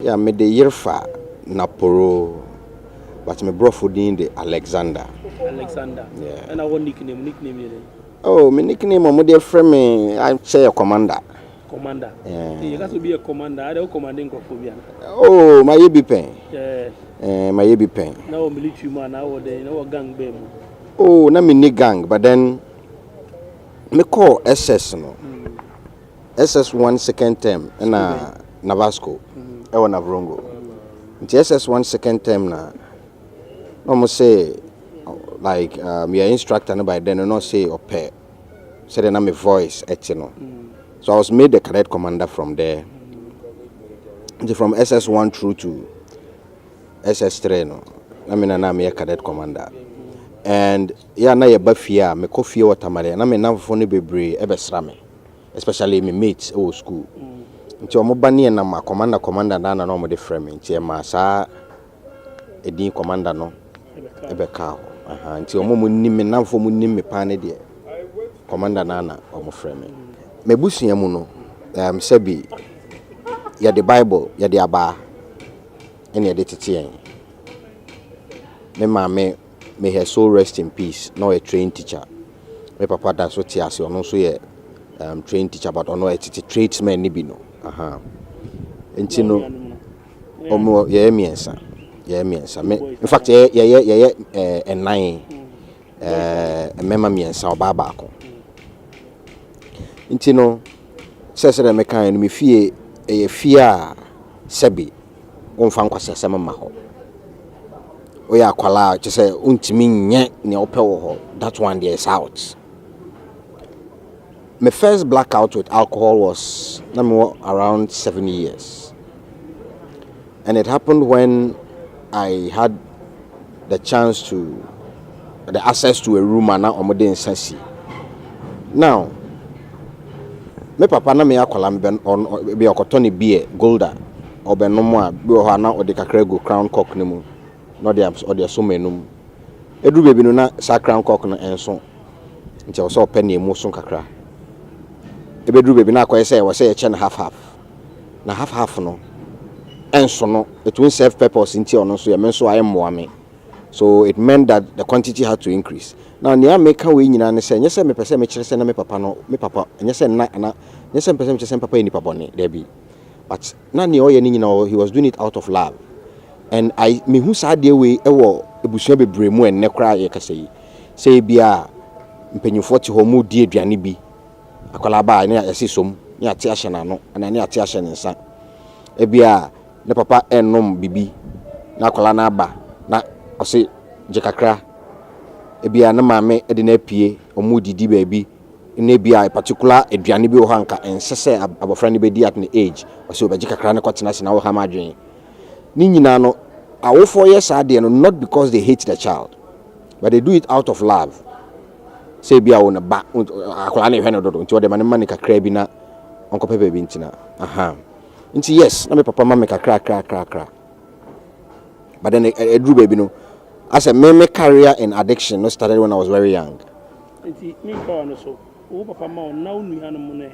Yeah, me the Yerfa Naporo, but me bro for the Alexander. Alexander. Yeah. And I want nickname. Oh, my nickname, my dear friend, me, I'm say a commander. Commander. Yeah. You got to be a commander. I don't commanding Kofobian. Oh, my yebi pen. Yeah. My yebi pen. Now military man, now they know gang bem. Oh, na me ni gang, but then me call SS no. SS1 second term na Navasco. Ewa na Vrongo. Nti SS1 second term na no say like me a instructor no by then no say ope. Say then I'm a voice etino. So I was made the cadet commander from there. Nti from SS1 through to SS3 no. I mean na me a cadet commander. And yeah, na ye bafia me kofie watamare na me namfo no bebre ebesra me, especially me mates e school. Nti omo bane na ma commander na na omo de frame nti e ma sa edin commander no ebeka ho. Aha, nti omo munni me namfo munni me pa ne de commander na omo frame. Me busua mu no sebi ya the Bible ya the aba ene ya de tete me ma may her soul rest in peace. No a trained teacher. My papa that's what he has. Also a trained teacher, but no a tradesman nibino. Aha. And you know, omo yeah miensa. In fact, yeah a nine mema miensa or babako. And you know, says that me kind me fear a fear sebi on fankwasa sama maho. Oya kwala just say untimi nye ne opewo. That one there is out. My first blackout with alcohol was around 7 years, and it happened when I had the access to a room and now omode nsansi. Now me papa na me akwala me on be okotoni beer golda obenomo a be ho na ode kakra go crown cock ne mu. No they so menum edu baby no na sakran cock no enso nti o so penny emu so kakra ebedu baby na akoye say we say e half na half no enso no it won't serve purpose nti ono so ye menso aye moame, so it meant that the quantity had to increase. Now near make we nyina ne say nyese me pese me kire say na me papa nyese na nyese me pese me kire papa ni papa bone there be, but na ne oye ni nyina he was doing it out of love. And I me who said the way ewo ebusua bebre mu enne kra ye kase yi say bia mpanyufo ti ho mu die aduane bi akwala ba ne yesi som ne ate ahye na no na ne ate ahye ne nsa e bia ne papa ennom bibi na akwala na aba na ose je kakra e bia na maame e de na pie omu didi ba bi ne bia particular aduane bi wo hanka ensese abofra ne be di at ne age ose obaje kakra ne kwatena se na wo ha madwen ni nyina no awo 4 years ade no, not because they hate the child, but they do it out of love. Say bia wona ba akola na ehwe no dodo nti o de mane kakra bi na onko pepe bi ntina. Aha. Nti yes, na me papa ma me kakra. But then edru baby no, as a me career in addiction no started when I was very young. Nti me pa no so o papa ma on na onu hanu mu ne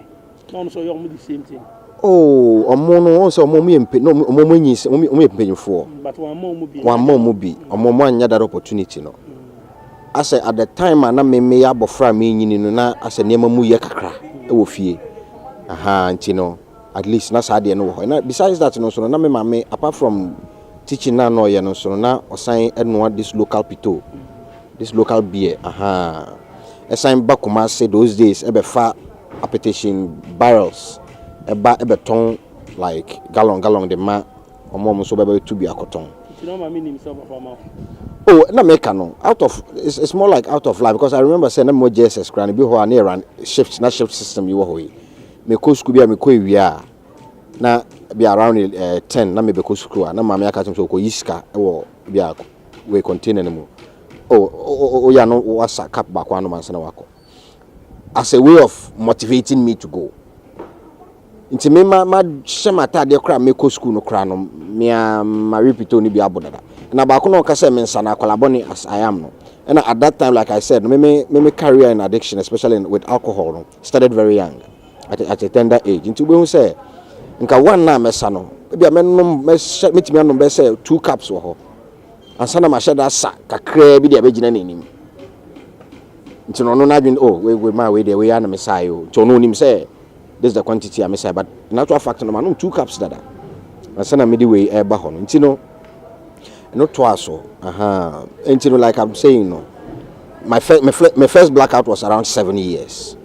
na on so yo mu the same thing. Oh, omo no so omo yempe no omo nyinse omo yempanyfo. But one more bi omo anya that opportunity no. As at the time na me ya bofra me nyini no na as nema mu ye kakra e wo fie. Aha, nti no at least na sa de no ho. Na besides that no so na me mama apart from teaching na no ye no so na osan eno this local pito. This local beer. Aha. Esan bakuma say those days e be fa appetition barrels. Eba ton like gallon the ma omo so bebe to be akoton. Oh, na make no out of it's more like out of life because I remember saying na mo JSS kran bi ho na run shift system you ho yi. Me ko school bi me ko ewia na be around 10 na me be ko school na mama aka so ko yiska e wo bi we container no mu. Oh ya no wasa cap back one man sana wako. As a way of motivating me to go. Nti me ma shema tade kra me ko school no kra no me ma repeat oni bi abodada na ba ko no ka say me nsa na kwalaboni as I am no, and at that time like I said me career in addiction especially with alcohol no started very young at a tender age. Nti we who say nka one na mesa no maybe I mean meet me no say 2 cups wo ho ansa na ma hye da sa kakra bi de abegina nanim nti no na adwen oh we ma we de we ya na me sai o to no nim say this is the quantity I me say but in actual fact no ma no 2 cups dada ansa na me de we e ba ho no nti no no to aso nti no like I'm saying no my first blackout was around 7 years.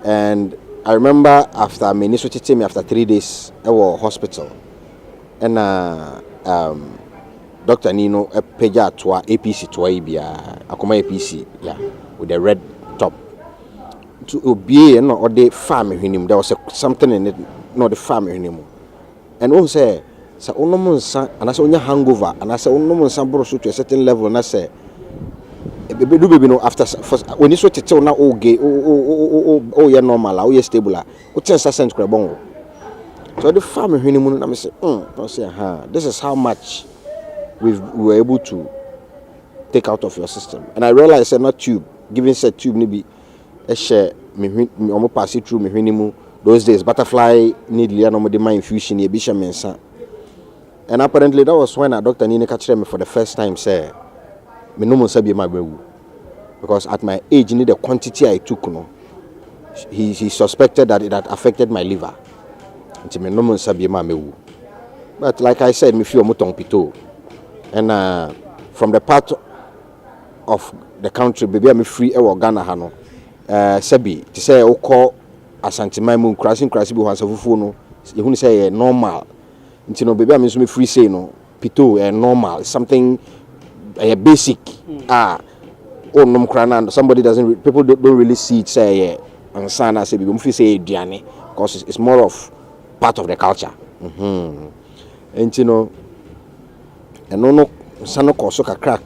And I remember after me initially treated me after 3 days I was hospital. And Dr. Nino a peja to APC to Ibia, Akoma APC, yeah, with the red top. To obey no or the farm him, there was something in it, no the farm him. And all say onomonsa and I say onya hangover and I say onomonsa bro so to a certain level and I say baby no after first when you so tete na oge you normal o you stable o 10% kra bon so the farm hwenimu na me say I say this is how much we were able to take out of your system. And I realized say not tube giving said tube ni bi e share me omo pass it through me hwenimu those days butterfly needle no mo de my infusion e bi share mensa. And apparently that was when a doctor Nina catched me for the first time say me no monsa be my bewu because at my age need the quantity I took no he suspected that it had affected my liver until me no monsa be my bewu. But like I said me feel mutong pito and from the part of the country baby I'm free e Ghana ha no sabi to say o call asante maimu crashing bi hansa fufu no you hu say normal until no baby I'm so me free say no pito normal something basic nom krana somebody people don't really see it say and sana say we feel say diane because it's more of part of the culture and you know and no sano koso crack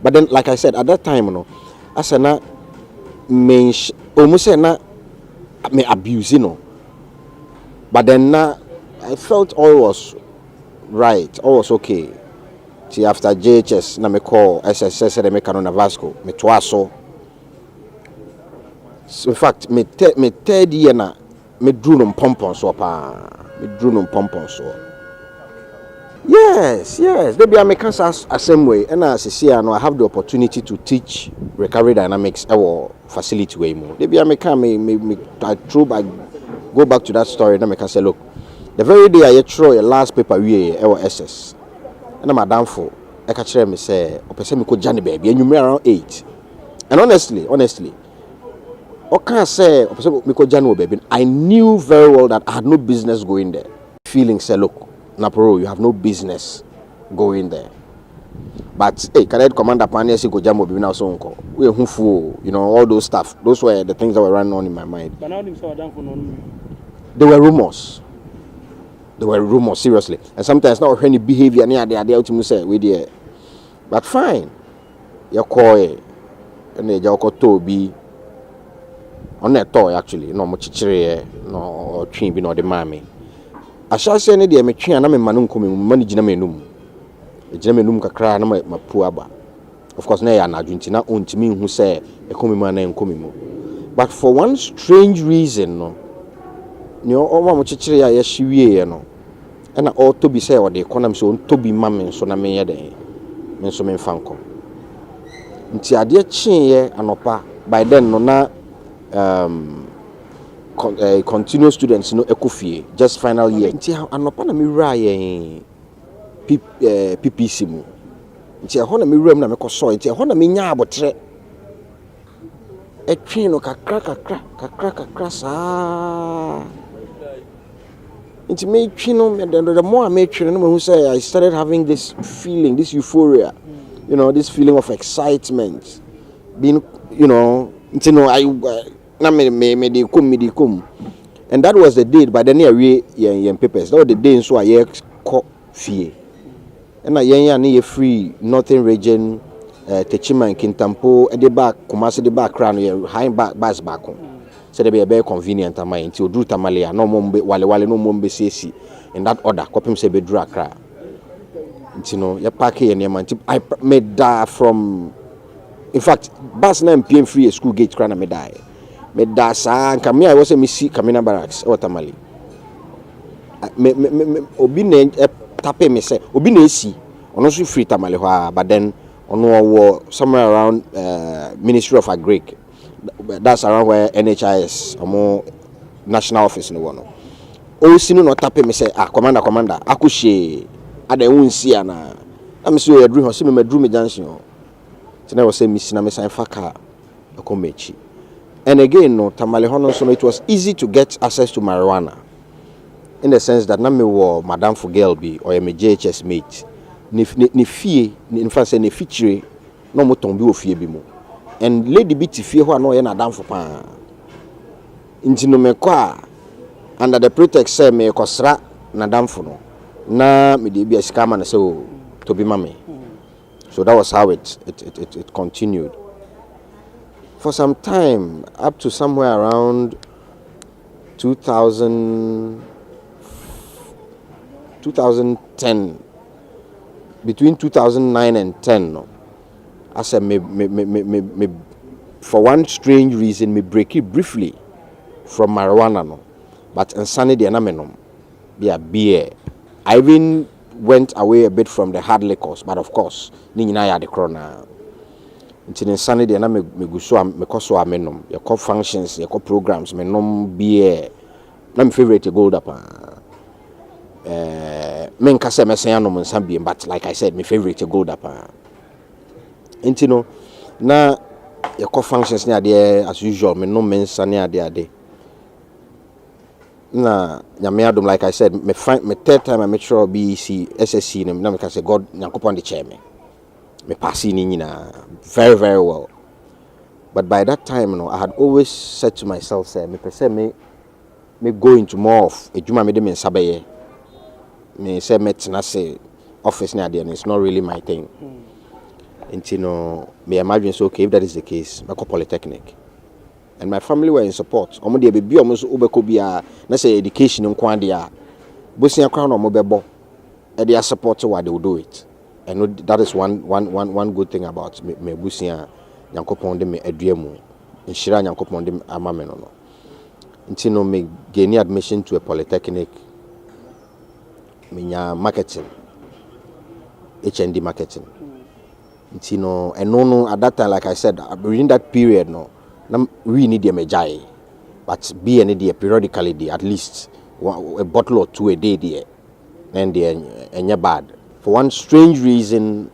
but then like I said at that time no asana me almost na me abuse but then I felt all was right, all was okay. See after JHS na me call SSS de me Canona Vasco me twaso. So in fact me third year na me drew no pompon so pa so. Yes they be me cancer same way and as see I have the opportunity to teach recovery dynamics our facility way more. They be me can me I go back to that story and me can say look the very day I throw a last paper we our SS and madam for I catch me say opese me ko jani baby and you around 8 and honestly I can't say opese me ko jani baby I knew very well that I had no business going there feeling say look Naporo you have no business going there but hey cadet commander pan say ko jani baby now so unko we hufu you know all those stuff those were the things that were running on in my mind but now them say madam for no there were rumors seriously and sometimes not any behavior near the idea to say we there but fine you call it and they just to be on that toy actually no much chichire no twin be no the mammy I shall say any me twin na me manum komi mani gina me num kakra na ma pu aba of course na ya na adwunti na ontimi hu say e komi ma na enkomi mu but for one strange reason no nyo owa mo chichire ya hyiwie no na all to be say o de economy so to be mamen so na me ye den me so me fanko nti ade chi ye anopa by then no na continuous students no ekofie just final year nti anopa na me wura ye PPC mu nti ho na me wura mu na me koso nti ho na me nya abotre etwi no kakra sa It's me, the more I made who say I started having this feeling, this euphoria, you know, this feeling of excitement, being, you know, I and that was the date. By the near papers, that was the day so I caught fear, and I free northern region, Techima and Kintampo at the back, Kumasi the background, high back home. So they be a very convenient am until do tamalia no mombe wale no mombe sesi in that order kopim se be dru akra you know ya pack here near man I made that from in fact bus na mpm free school gate kra na me die sa nka me I was me see Kamina barracks or tamale obi na tape me say obi na esi ono so free tamale ho but then ono somewhere around Ministry of Agric. That's around where NHIS national office no one. O sinu no tape me say commander akushe ada wunsi ana am so ya dru ho se me madru me junction ho tina was say misina me sign faka akomechi. And again no tamale ho no so it was easy to get access to marijuana in the sense that na me wo madam for girl be or me JHS mate ni fie in fact say ni feature no mo ton bi ofie bi mo and lady bi ti fie ho na o ye na dam for pa intino me kwa under the pretext say me kosra na dam for no na me dey bi asika ma na say o to be mame. So that was how it continued for some time up to somewhere around 2010, between 2009 and 10 no. I said me for one strange reason me break it briefly from marijuana no, but insanity and amenum be a beer. I even went away a bit from the hard liquors, but of course ni nyina ya de corona until insanity and me go so me koso amenum your call functions your call programs me nom beer na my favorite gold up men kase me say anom nsa but like I said my favorite gold up you know na your call functions near there as usual me no mensa near there na nyame adom like I said me third time I make sure BEC SSC na me say God nyankopon de chair me pass ni nyina very very well. But by that time you know I had always said to myself say me person me go into more of ejuma me de me nsabeye me say me tena say office near there and it's not really my thing. And you know me imagine so okay if that is the case I go polytechnic. And my family were in support. Omo de baby omo so obeko bia na say education nko ade a bosia kwa na omo bebo e dey support what they will do it. And that is one good thing about me bosia nyankopon de me aduamu nhira nyankopon de ama me no. Nti no me gain admission to a polytechnic. Me nya marketing. HND marketing. Nti no no at that time like I said within that period no we need them a jai, but be any day periodically day, at least a bottle or two a day there, and they're bad. For one strange reason,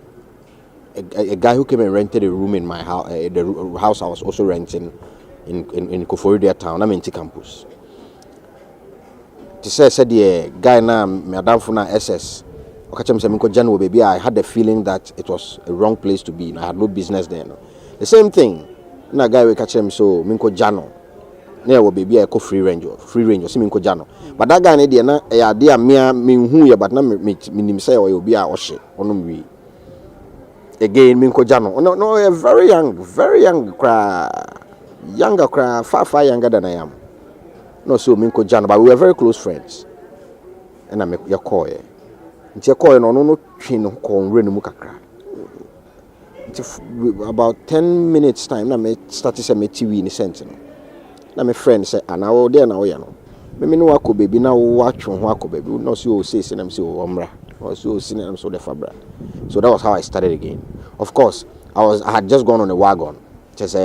a guy who came and rented a room in my house, the house I was also renting in Koforidua town, I'm in T campus. To say said the guy na madam for na SS. Baby, I had the feeling that it was a wrong place to be. I had no business there. No. The same thing. Na guy we catch him so minko jano na wo baby I call free range so minko jano but that guy na dey na e ade a me hu ye but na me nim say o be a ohye onom wi again minko jano no very young younger far younger than I am no so minko jano but we were very close friends and I make your call e nti call no twi no ko nre no mu kakra. About 10 minutes time na me started say me TV ni sent no na me friend say ana wo there na wo ya no me no akọ baby na wo atwe ho akọ baby no so o say na me say o mra o so o na me so the fabra. So that was how I started again. Of course I had just gone on a wagon just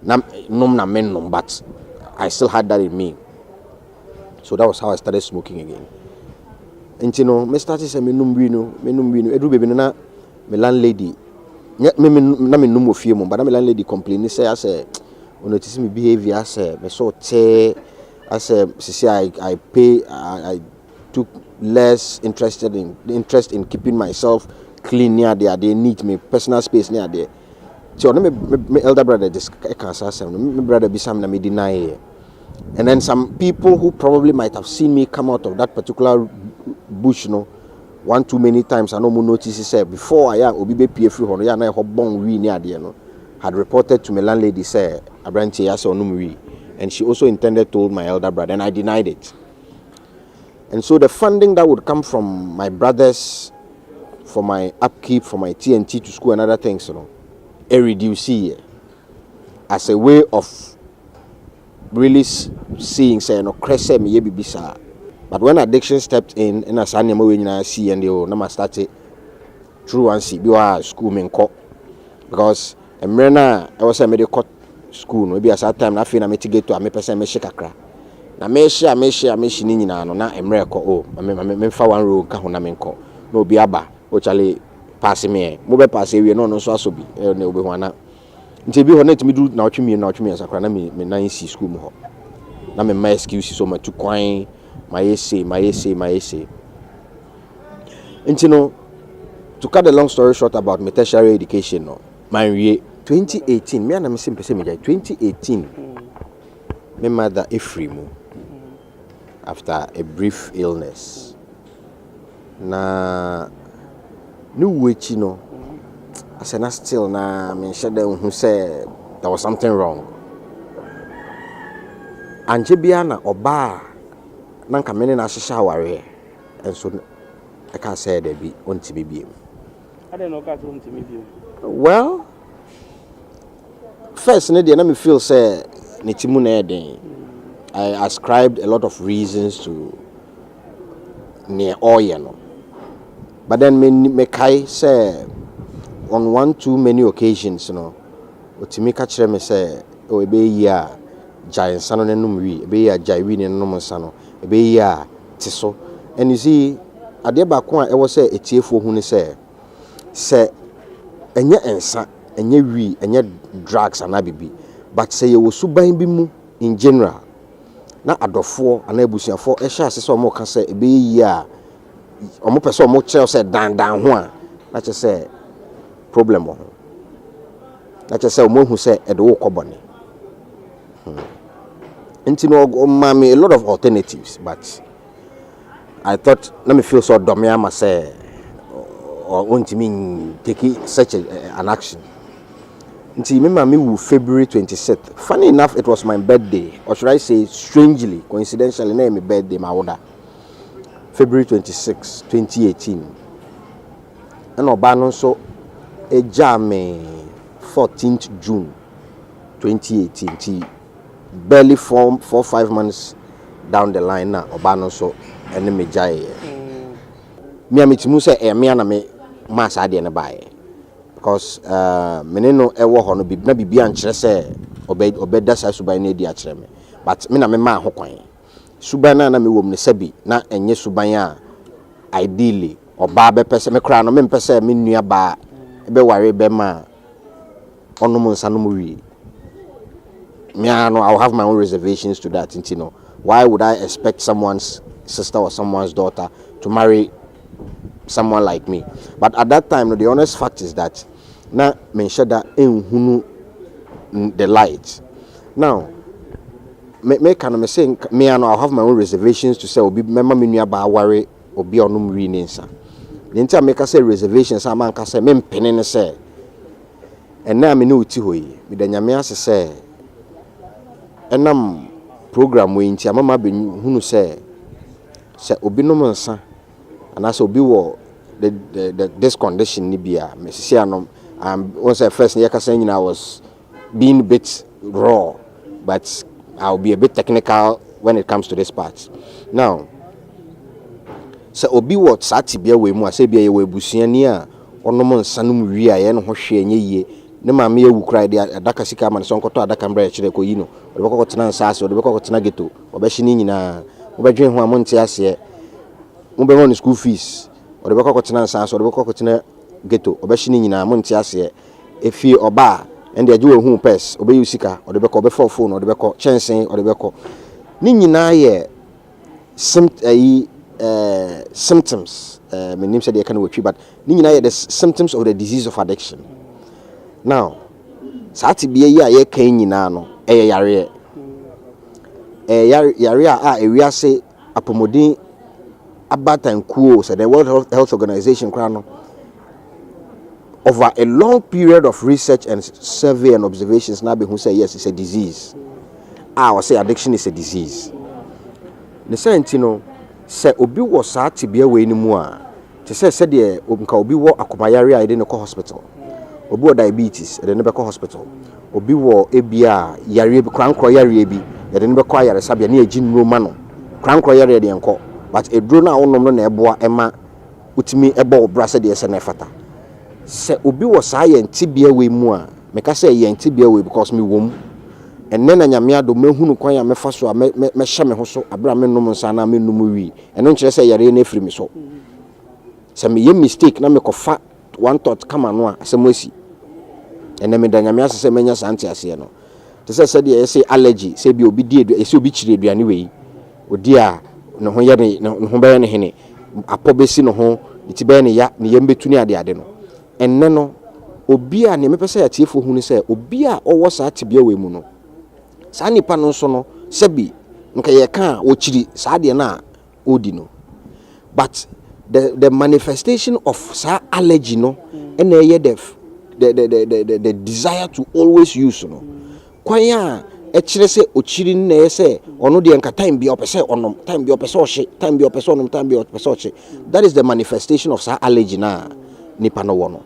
na nom na men nom but I still had that in me. So that was how I started smoking again. And you know me started say me num edu baby na me landlady me no fie mo but my landlady complain say as notice me behavior as me so say I took less interest in keeping myself clean near there. They need me personal space near there. So my elder brother just can't say my brother be some na me deny. And then some people who probably might have seen me come out of that particular bush, one too many times I no more notice say before I obi be pie free hono ya na ho bon wi ni ade no had reported to my landlady say abranti ya say onum wi, and she also intended told my elder brother and I denied it. And so the funding that would come from my brothers for my upkeep for my TNT to school and other things it reduced here as a way of really seeing say no crese me ye bibisa But when addiction stepped in a Sunday morning, I see and you no started through and see be school men call because a mrena I was a medical school maybe at that time I feel I mitigate to a me person me shake akra. Na me share ni nyina no na emre ko o me fa one row ka ho na me nko na obi aba o chale pass me mo be pass ewie no so aso bi na obi ho na nti bi ho na timi du na otwemi sakra na me nan si school mo ho na me my excuse so ma tu kwan my essay nti no to cut the long story short about my tertiary education no my 2018 me na me sim pese me 2018 my mother Efrimu after a brief illness. Na no wechi no. I said na still na me shade who said there was something wrong. Anje bia na oba na nka me na hihya aware. And so I can say there be ontimi biem. I don't know ka to ontimi biem. Well, first na me feel say ni timu na eden. I ascribed a lot of reasons to near oil, but then me kai say on one too many occasions, Otimi catch me say, oh, ebe ya giant sano ne numri, ebe ya jaiwi ne numu sano, ebe ya tiso, and you see, adeba kwa ewa say etiefo hu ne say enye ensa, enye wi, enye drugs anabibi, but say ye wo suban bi mu in general. Na adofo anabusiafo ehya asese omo ka se ebe yi a omo pese omo kire se dan ho a na che se problem ho na che se omo hu se e de wo kobone nti no ma me a lot of alternatives, but I thought let me feel so domiama say or want me take such an action. Nti me mama wu February 26th. Funny enough, it was my birthday, or should I say strangely, coincidentally, na my birthday my order. February 26, 2018. And oba so e jame 14th June 2018. Ti barely 4-5 months down the line na oba so ene me jai. Me amitimu se e me na me mas ade ne bae. Because meneno ewo ho no na bibia nkyere se obeda sa suban na edi a kyere me, but me na me ma ho kwan suban na me wom ne sabi na enye suban a ideally oba be pese me kra no me pese me nua ba be ware be ma onom nsa no wi me no I'll have my own reservations to that, you know. Why would I expect someone's sister or someone's daughter to marry someone like me? But at that time, the honest fact is that na mention that in the light. Now, me can me say me and I'll have my own reservations to say obi member me nua ba worry obi onum ri nensa. The entire make say reservations am anka say me mpene ne say. And na me no uti hoyi. Me da nyame ase say enam program we nti amama be hunu say obi no nsa and as obi wo this condition ni bia me sisi anom once at first year kasa nyina was being a bit raw, but I'll be a bit technical when it comes to this part. Now, so obi what sati bia we mu ase bia ye we busuani a onom nsanum wi a ye no hwe enye yie ne ma me ewu krai de adaka sika ma ne so nkoto adaka mbra kire ko yi no o be kokotena nsase o be kokotena geto o be hye ni nyina o be dwen ho amonte ase mo be on school fees o be kokotena nsase o be kokotena geto o be hye ni nyina amonte ase efi oba and the ajuwe hu pes obe usika o de be ko be phone o de be ko chensen o de be ko ni nyina ye symptoms my name said they can watch, but ni nyina ye the symptoms of the disease of addiction. Now saati bia yi a ye kan nyina no yare a ewiase apomodin abatankuo so the World Health Organization crown over a long period of research and survey and observations now be who say yes, it's a disease. I will say addiction is a disease. The same no say obi wo saati bia we ni mu a te say de nka obi wo akomayare a ide no ko hospital, obi wo diabetes ide no be ko hospital, obi wo ebia yare bi krankro yare bi ide no be ko yare sabia na agi nroma no krankro yare de enko but a drone na wonom no na eboa ema utimi ebo obra se de se na fata se obi wo saa ye ntibia we mu a meka se ye ntibia we because me wom enne na nyame ado mahunu kwan ya mefa so a me hye me ho so abra me nom nsa na me num wi eno nkire se yare na afiri me so se me ye mistake na me kofa one thought kama no a asem asi enne me da nyame ase se menya sante ase no te se de say allergy se bi obi die se obi chire aduane we odi a no ho ye ne ho be ne hene apobesi no ho ti be ne ya ne yem betuni ade no enne no obi a ne mepese ya tiefo hu ni se obi a owo saa tibia we mu no saa nipa no so no sebi nka ye ka o chiri saa de na odi no but the manifestation of saa allergy no and the desire to always use no kwanya e kire se o chiri na ye se ono de nka time bi opese onom time bi opese ohye time bi opese onom time bi opese ohye that is the manifestation of saa allergy na nipa no wo no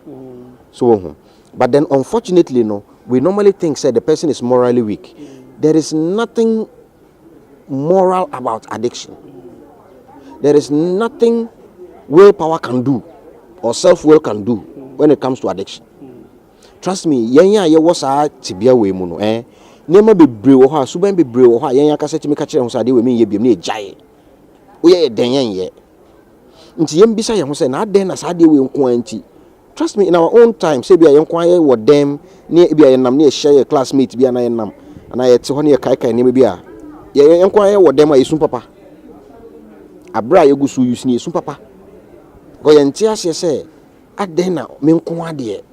so but then unfortunately no we normally think say the person is morally weak. There is nothing moral about addiction. There is nothing willpower can do or self-will can do when it comes to addiction. Trust me, yenya ye was a tibia we mu no nema bebre wo ha suban bebre wo ha yenya kasa timi ka kire ho sa de we me ye biem na ejaye wo ye den ye nti yem bisa ye ho say na den na sa de we nko anti. Trust me, in our own time say bia ye nko aye wo dem ne bia ye nam ne share classmate bia na ye nam ana ye te ho ne kai ne bia ye nko aye wo dem a yesu papa abra ye gusu use ne yesu papa go ye ntia se aden na me nko ade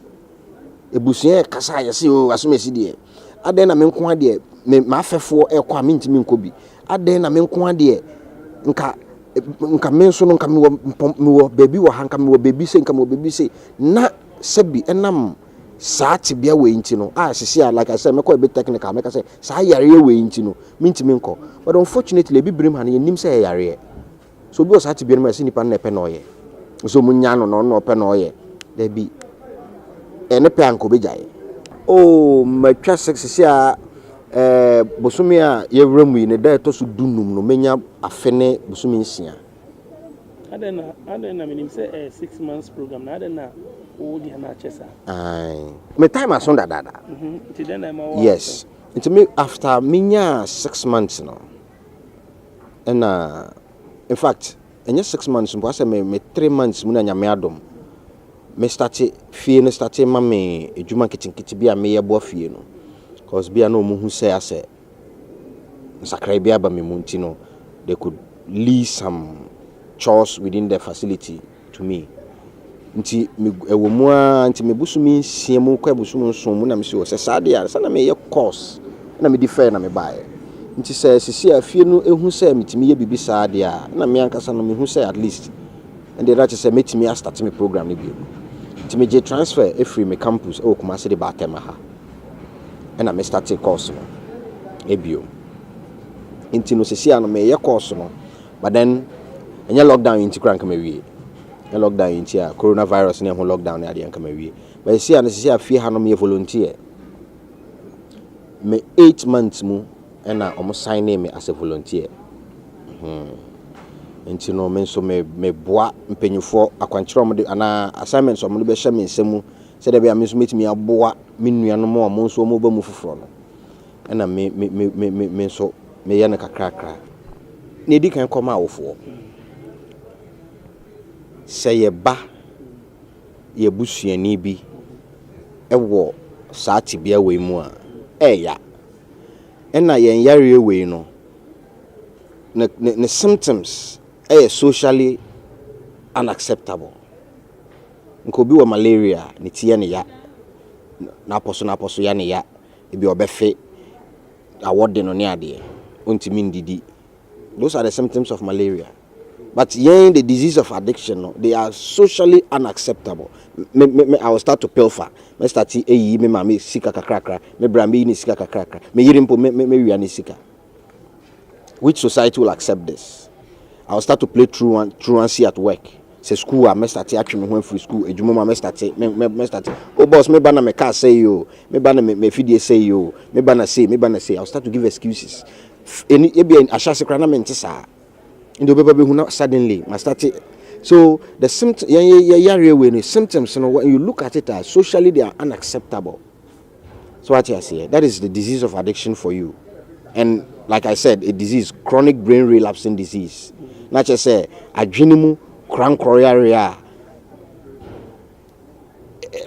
ebusuye kasa ye se o asomesi de aden na me nko ade me mafefo e kwa me ntimi nko bi aden na me nko ade nka me so no nka me wo baby wo hanka me wo baby se nka me wo baby se na sebi enam saa tibia we nti no sisi like I said me ko a bit technical me ka say saa yare we nti no me ntimi nko but unfortunately bi brim han ye nim say yare so bi o saa tibia no ma se nipa na epe na oye so munya no no ope na oye there be ene pe anko be jaye oh matwa sisi bosumi a yewramu ne da to so dunum no menya afene bosumi nsia adena minim say 6 months program na adena o di na chesa me time asonda dada nti den na ma yes nti me after menya 6 months no and in fact enya 6 months mpo ase me 3 months mu na nyame adom me start fie no start ma me ejuma kitinkiti bia me yebo fie no cause bia no mu hu say ase sakrai bia ba me munti no they could leave some chores within the facility to me nti ewo mu a nti me busumi siemu kwa busumi nso mu na me se o se sade ya sa na me ye course na me defer na me bae nti se sisi afie no ehu say metimi ye bibi sade ya na me ankasa no me hu say at least and the right say metimi start me program ni bi nti me je transfer every me campus o kuma se de ba tema ha and I start a course no ebio nti no sisi ano me ye course no but then enya lockdown inti krank me wie e lockdown inti a coronavirus ne ho lockdown ne ade anka me wie but sisi ano sisi afie ha no me volunteer me 8 months mu and I sign me as a volunteer nti no me so me boa mpenyufo akwankyerɛ mo de ana assignments mo de be hye me nsemu se de be am so metimi aboa me nuanom mo mo so mo ba mu foforo no ana me so me ye na kakrakra na edi kan koma awofo se ye ba ye busuani bi ewo saa tibia we mu a ya ena yen yare we no ne symptoms socially unacceptable nko bi wa malaria ne tie ne ya na aposo ya ne ya ebi obefe awode no ne ade ontimi ndidi. Those are the symptoms of malaria. But yeah, the disease of addiction, no, they are socially unacceptable. I will start to pilfer. Me start me mami sika kakrakra, me brambi ni sika kakrakra, me yirimpo me wiani sika. Which society will accept this? I will start to play truancy at work. Say school, I me start actually me went free school. Ejumo me start. Oh boss, me bana me car say you, me bana me fidie say you, me bana say. I will start to give excuses. Any ashase krana me ntisa. in the baby suddenly my started. So the symptoms, symptoms, when you look at it as socially they are unacceptable. So what I say, that is the disease of addiction for you. And like I said, a disease, chronic brain relapsing disease. Not just say adrenal crank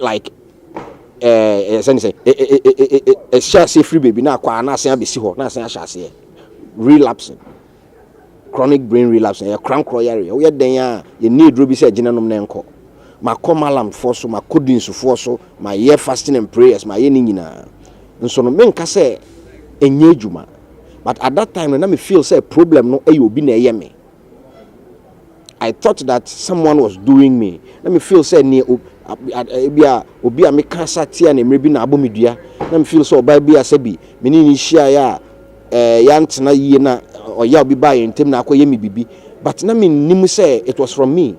like a shall free baby now relapsing. Chronic brain relapse and crank royal. We are then you need ruby said genome nenko. My comalam for so my coding for so my year fasting and prayers, my yenina. And so no men can say a but at that time when I feel say problem no you be near me. I thought that someone was doing me. Let me feel say near obi a me cancer tia and maybe na abomidia. Let me feel so by be a sebi. Meaning share ya yantina yena. Or ya be buying him na akoye me bibi, but na me nim say it was from me,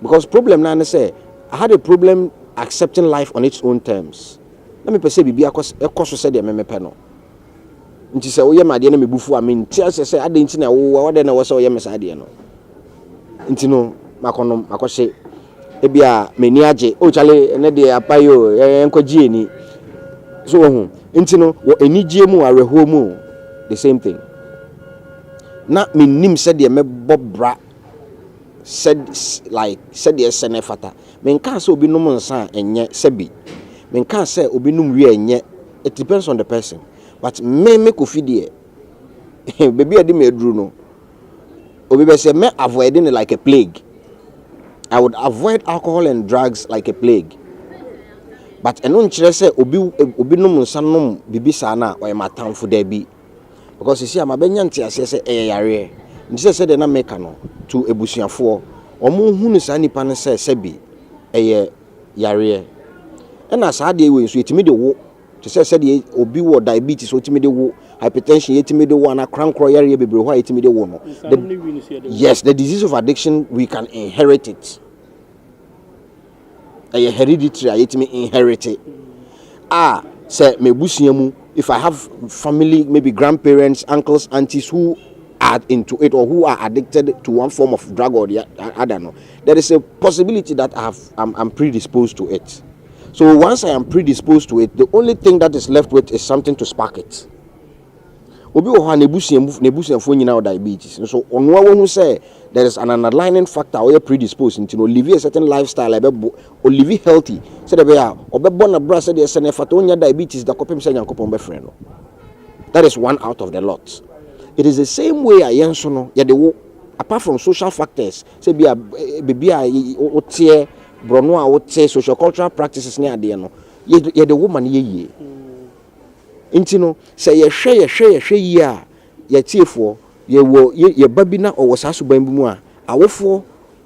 because problem na say I had a problem accepting life on its own terms. Let me say bibi akoso say de me pe no nti say oye ma de na me bufu am nti say ade nti na wo de na wo say oye me sa de no nti no makono makose e bia meni age o chale ne de apayo enkogie ni so ho nti no wo enigye mu areho mu the same thing. Na me nim said ye me bobra said ye senefata me nka say obi num nsa enye sebi me nka say obi num wi enye. It depends on the person, but me kofi de baby ade me aduru no obi be say me avoiding it like a plague. I would avoid alcohol and drugs like a plague, but eno nkyere say obi num nsa num bibi sa na o ye matamfo da bi. Because you see, I'm a benyanti as say yare. This said na make no to ebusuafo. Omo hunu sa nipa ne say sebi yare. And as I dey we so etimi de wo. To say obi wo diabetes so etimi de wo, hypertension etimi de wo na crankro yare bebre ho etimi de wo no. Yes, the disease of addiction we can inherit it. Hereditary etimi inherit it. Say me busuamu. If I have family, maybe grandparents, uncles, aunties who are into it or who are addicted to one form of drug or the I don't know, there is a possibility that I'm predisposed to it. So once I am predisposed to it, the only thing that is left with is something to spark it. Obi wo ha nebusiam fo nyina diabetes. So onwa wo hu say there is an underlying factor or predisposed into live a certain lifestyle or live healthy. Say the be obebo na bra say the senefata onya diabetes da kopem say nyankopon be frɛ no. That is one out of the lot. It is the same way ayenso no ye de wo apart from social factors say be o tie brono a wo tie social cultural practices ne ade no ye de woman ye intino say ye hwe yi a ye tiefo ye wo ye babina owo sasuban bi mu a awofo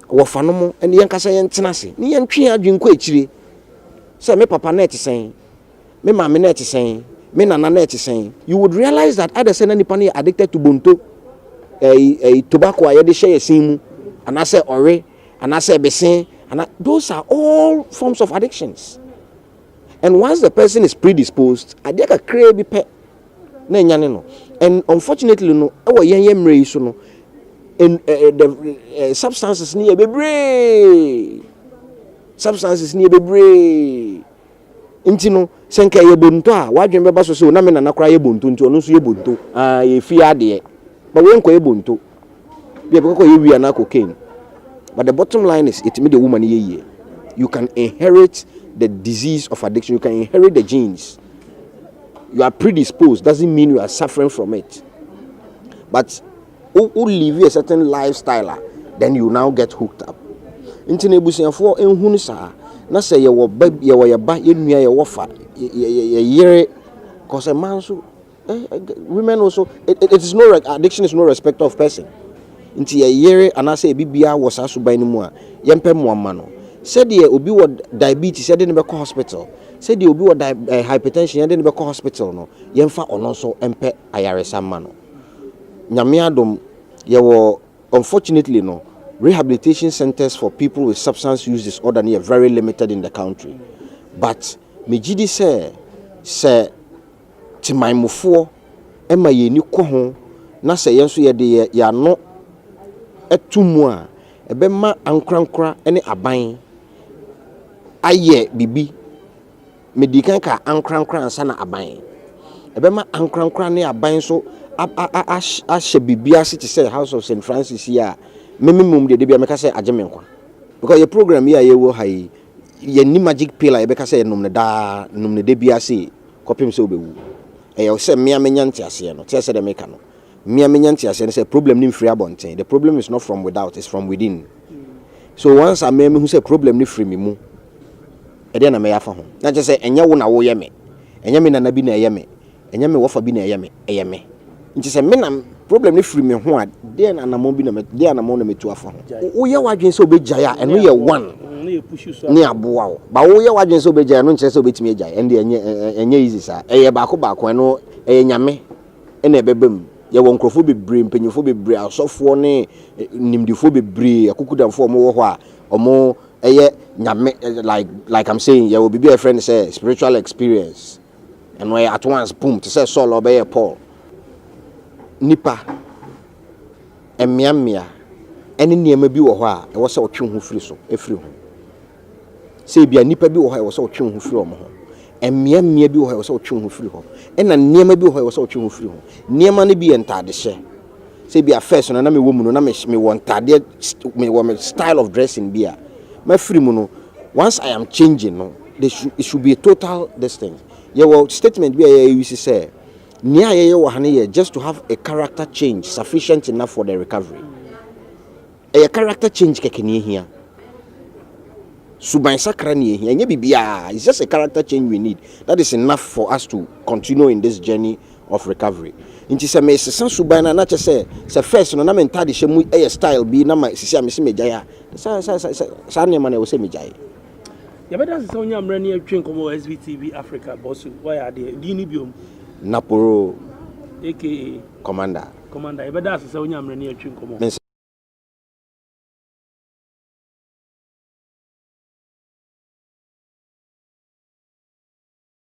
wo fanom ene yen kasa yen tenase ne yen twe adwenko akire say me papa na etisen me mama na etisen me nana na etisen. You would realize that other say na nipa na addicted to bonto tobacco a ye de share simu and say ore and say besen and those are all forms of addictions. And once the person is predisposed, I dey ka crave bi pe na nyane no. And unfortunately no, e yen mre so no, in the substances ni bebre. Substances ni bebre. Inti no, senka ye bonto a, wadwen beba so na me na nakra ye bonto nti ono so ye bonto. Ye fi ade. But we nko ye bonto. Be be ko ye wi na cocaine. But the bottom line is it me the woman ye. You can inherit the disease of addiction. You can inherit the genes. You are predisposed doesn't mean you are suffering from it. But who live a certain lifestyle, then you now get hooked up. Intinebusiafo enhunu sa na say ye wo ba ye nua ye wofa ye yere cause a man so women also it is no addiction is no respect of person. Inti ye yere anase bibia wo sa so ban mu a yempe mo ama no. Said ye obi wo diabetes said in the hospital. Said ye obi wo hypertension said in the hospital no. Yemfa ono so empe ayaresa ma no. Nyame adom ye wo unfortunately no rehabilitation centers for people with substance use disorder are very limited in the country. But mejidi say timaimofo ema ye ni ko ho na say yenso ye de ya no etumwa ebema ankrankra ene aban aye bibi medikan ka ankrankra ansa na aban ebema ankrankra ne aban so ahye bibi ase te say House of St Francis here mememum de bia meka say agemenkwa because your program here ye wo hai ye ni magic pill a beka say num ne da num ne de bia say kopim say obewu e say mia menya ntiase no te say de meka no mia menya ntiase no say problem ni free abonten the problem is not from without, it's from within. So once I me who say problem ni free me mu e de na me yafa ho na je say enye wo na wo ye me enye me na bi na ye me enye me wofa bi na ye me eye me nti say me na problem ni free me ho a de na namon bi na me de na namon na metu afa ho wo ye wadwen say obegyae a eno ye one ni aboa wo ba wo ye wadwen say obegyae no nche say obetimi agyae ende enye easy sa eye ba ko eno eye nyame ena ebebem ye won krofo bebre mpanyifo bebre asofo ne nimdifo bebre akukudamfo mo wo ho a omo eye nyame like I'm saying ye will be a friend say spiritual experience and we at once boom to say Saul obey Paul nipa emiamia ene niema bi wo ho a e wo se otwe ho firi so efiri ho se bia nipa bi wo ho a e wo se otwe ho firi omo ho emiamia bi wo ho a e wo se otwe ho firi ho ena niema bi wo ho a e wo se otwe ho firi ho niema ne bi entade hye se bia first no na me wo mu no na me wontade me wo me style of dressing bia my free mu no once I am changing no it should be a total this thing your statement be you say near ye just to have a character change sufficient enough for the recovery. A character change kekeni here. Suban sakra ni here. Nye bibia, it's just a character change we need. That is enough for us to continue in this journey of recovery. Inti se me se san suban na che say first no na me ntade hye mu style bi na ma sisi amese megaya. Sa ne ma na wo se megaya. Ya beda se onya mra ne atwen komo SVTV Africa boss why are there di ni biom Naporo aka commander ya beda se onya mra ne atwen komo mense